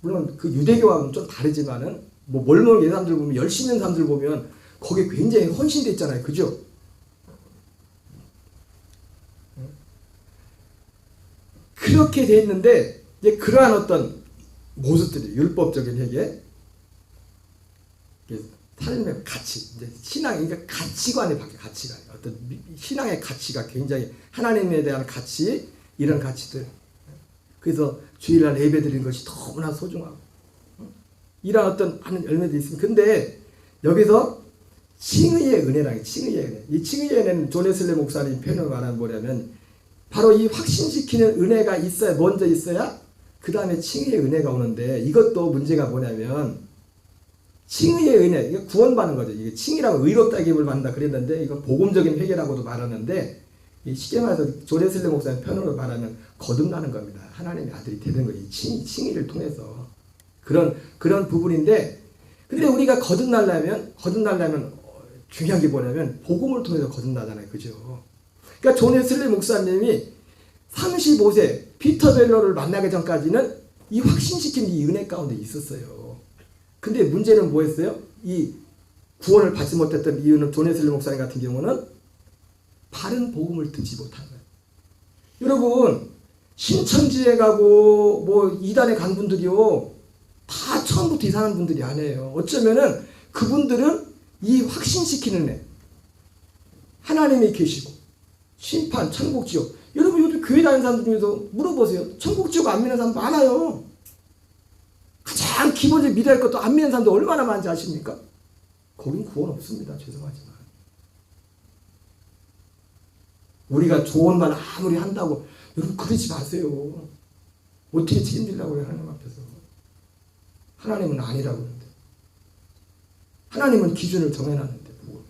S1: 물론 그 유대교와는 좀 다르지만은 뭐 멀쩡한 사람들 보면 열심히 있는 사람들 보면 거기에 굉장히 헌신돼 있잖아요. 그죠? 그렇게 돼 있는데 이제 그러한 어떤 모습들이 율법적인 회개, 삶의 가치, 이제 신앙, 그러니까 가치관이 바뀌어. 가치관, 어떤 신앙의 가치가 굉장히 하나님에 대한 가치, 이런 가치들. 그래서 주일날 예배드리는 것이 너무나 소중하고 이런 어떤 많은 열매들이 있습니다. 근데 여기서 칭의의 은혜라는 칭의의 은혜. 이 칭의의 은혜는 존 웨슬리 목사님 표현을 말하면 뭐냐면 바로 이 확신시키는 은혜가 있어야 먼저 있어야 그 다음에 칭의의 은혜가 오는데 이것도 문제가 뭐냐면 칭의의 은혜, 이게 구원받는 거죠. 이게 칭의라고 의롭다 기쁨을 받는다 그랬는데 이건 복음적인 회개라고도 말하는데
S2: 이 쉽게 말해서 존 웨슬리 목사님 편으로 말하면 거듭나는 겁니다. 하나님의 아들이 되는 거예요. 칭의를 통해서 그런 부분인데, 근데 우리가 거듭나려면 중요한 게 뭐냐면 복음을 통해서 거듭나잖아요, 그죠? 그러니까 존 웨슬리 목사님이 35세 피터 벨러를 만나기 전까지는 이 확신시킨 이 은혜 가운데 있었어요. 근데 문제는 뭐였어요? 이 구원을 받지 못했던 이유는 존 웨슬리 목사님 같은 경우는 바른 복음을 듣지 못한 거예요. 여러분, 신천지에 가고 뭐 이단에 간 분들이요, 다 처음부터 이상한 분들이 아니에요. 어쩌면은 그분들은 이 확신시키는 애, 하나님이 계시고 심판, 천국, 지옥. 여러분 요즘 교회 다니는 사람들 중에서 물어보세요. 천국, 지옥 안 믿는 사람 많아요. 가장 기본적으로 믿어야 할 것도 안 믿는 사람들 얼마나 많은지 아십니까? 거긴 구원 없습니다. 죄송하지만. 우리가 좋은 말 아무리 한다고 여러분 그러지 마세요. 어떻게 책임지려고 해요, 하나님 앞에서. 하나님은 아니라고 하는데. 하나님은 기준을 정해놨는데 뭐.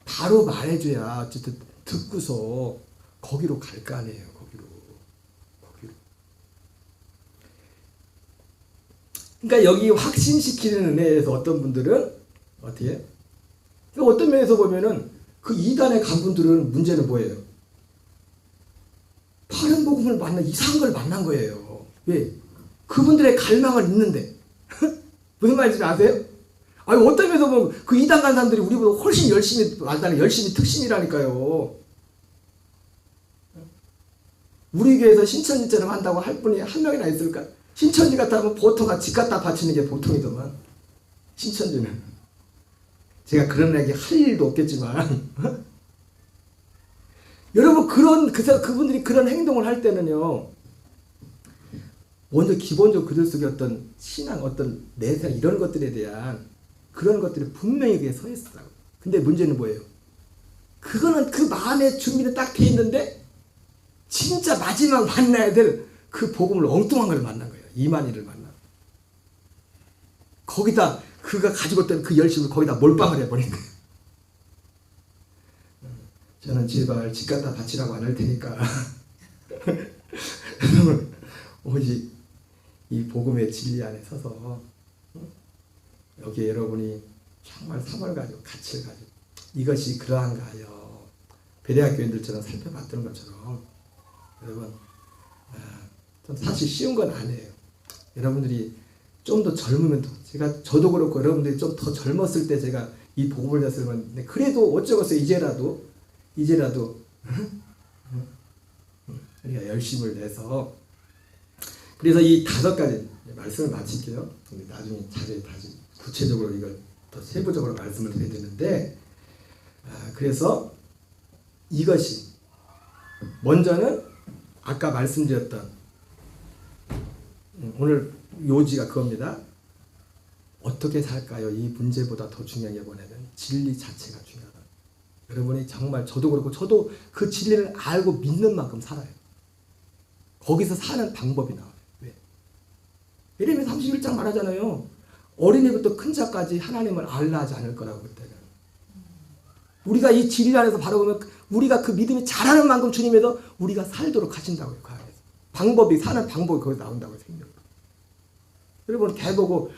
S2: 바로 말해줘야 어쨌든 듣고서 거기로 갈 거 아니에요. 거기로. 그러니까 여기 확신시키는 은혜에서 어떤 분들은 어떻게 해요? 그러니까 어떤 면에서 보면은 그 이단에 간 분들은 문제는 뭐예요? 바른 복음을 만나 이상한 걸 만난 거예요. 왜? 그분들의 갈망을 있는데 무슨 말인지 아세요? 아니 어떤 면에서 보면 그 이단 간 사람들이 우리보다 훨씬 열심히 말하는 열심히 특심이라니까요. 우리 교회에서 신천지처럼 한다고 할 분이 한 명이나 있을까? 신천지 같다면 보통 집 갖다 바치는 게 보통이더만. 신천지는 제가 그런 얘기 할 일도 없겠지만 여러분 그분들이 그런 행동을 할 때는요, 먼저 기본적으로 그들 속에 어떤 신앙, 어떤 내생 이런 것들에 대한 그런 것들이 분명히 그게 서 있어요. 근데 문제는 뭐예요? 그거는 그 마음의 준비는 딱 돼 있는데 진짜 마지막 만나야 될 그 복음을 엉뚱한 걸 만난 거예요. 이만희를 만나. 거기다 그가 가지고 있던 그 열심을 거기다 몰빵을 해버린 거예요. 저는 제발 집 갖다 바치라고 안 할 테니까 오직 이 복음의 진리 안에 서서 여기에 여러분이 정말 삶을 가지고 가치를 가지고 이것이 그러한가요? 베레아 교인들처럼 살펴봤던 것처럼 여러분 사실 쉬운 건 아니에요. 여러분들이 좀 더 젊으면 저도 그렇고 여러분들이 좀 더 젊었을 때 제가 이 복음을 냈으면 그래도 어쩌겠어요. 이제라도 우리가 열심을 내서 그래서 이 5가지 말씀을 마칠게요. 나중에 자세히 다시 구체적으로 이걸 더 세부적으로 말씀을 드려야 되는데 그래서 이것이 먼저는 아까 말씀드렸던 오늘 요지가 그겁니다. 어떻게 살까요? 이 문제보다 더 중요한 게 뭐냐면 진리 자체가 중요하다. 여러분이 정말 저도 그렇고 저도 그 진리를 알고 믿는 만큼 살아요. 거기서 사는 방법이 나와요. 왜? 예레미야 31장 말하잖아요. 어린이부터 큰 자까지 하나님을 알라 하지 않을 거라고 그때는. 우리가 이 진리 안에서 바라보면 우리가 그 믿음이 자라는 만큼 주님에서 우리가 살도록 하신다고요. 그 안에서. 방법이 사는 방법이 거기서 나온다고요. 생명. 여러분 개 보고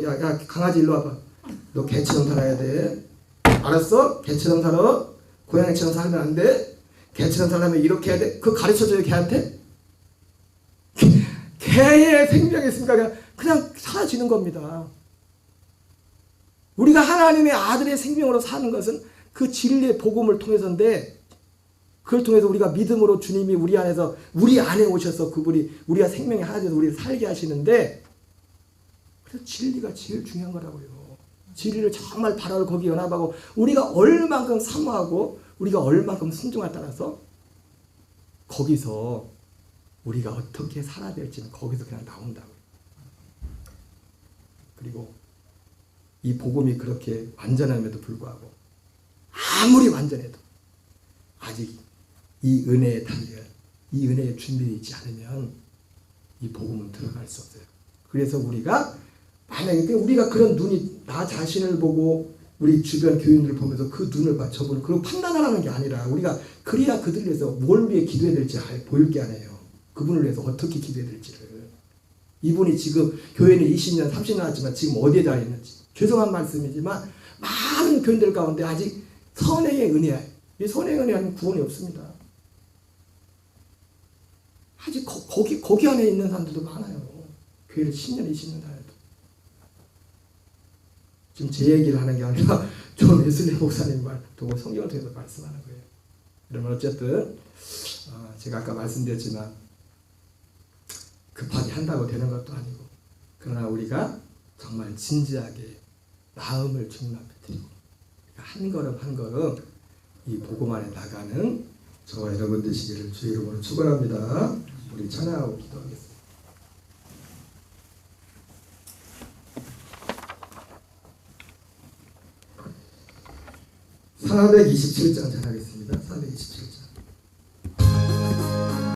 S2: 야 강아지 일로 와봐. 너 개처럼 살아야 돼. 알았어? 개처럼 살아. 고양이처럼 살면 안 돼. 개처럼 살려면 이렇게 해야 돼. 그거 가르쳐줘요 개한테? 개의 생명이 있으니까 그냥 사라지는 겁니다. 우리가 하나님의 아들의 생명으로 사는 것은 그 진리의 복음을 통해서인데 그걸 통해서 우리가 믿음으로 주님이 우리 안에 오셔서 그분이 우리가 생명이 하나 돼서 우리를 살게 하시는데 그래서 진리가 제일 중요한 거라고요. 진리를 정말 바라고 거기에 연합하고 우리가 얼만큼 사모하고 우리가 얼만큼 순종에 따라서 거기서 우리가 어떻게 살아야 될지는 거기서 그냥 나온다고요. 그리고 이 복음이 그렇게 완전함에도 불구하고 아무리 완전해도 아직 이 은혜의 단계가 이 은혜의 준비되어 있지 않으면 이 복음은 들어갈 수 없어요. 그래서 우리가 만약에 우리가 그런 눈이 나 자신을 보고 우리 주변 교인들 보면서 그 눈을 봐 저분을 그리고 판단하라는 게 아니라 우리가 그래야 그들 위해서 뭘 위해 기도해야 될지 보일 게 아니에요. 그분을 위해서 어떻게 기도해야 될지를. 이분이 지금 교회는 20년 30년 왔지만 지금 어디에 다 있는지 죄송한 말씀이지만 많은 교인들 가운데 아직 선행의 은혜야. 이 선행의 은혜 아니면 구원이 없습니다. 아직 거기 안에 있는 사람들도 많아요. 교회를 10년 20년 다녀도. 지금 제 얘기를 하는 게 아니라 존 웨슬리 목사님 말 두고 성경을 통해서 말씀하는 거예요. 그러면 어쨌든 제가 아까 말씀드렸지만 급하게 한다고 되는 것도 아니고 그러나 우리가 정말 진지하게 마음을 주님 앞에 드리고 한 걸음 한 걸음 이 복음 안에 나가는 저와 여러분 되시기를 주의 이름으로 축원합니다. 우리 찬양하고 기도하겠습니다. 427장 전하겠습니다. 427장.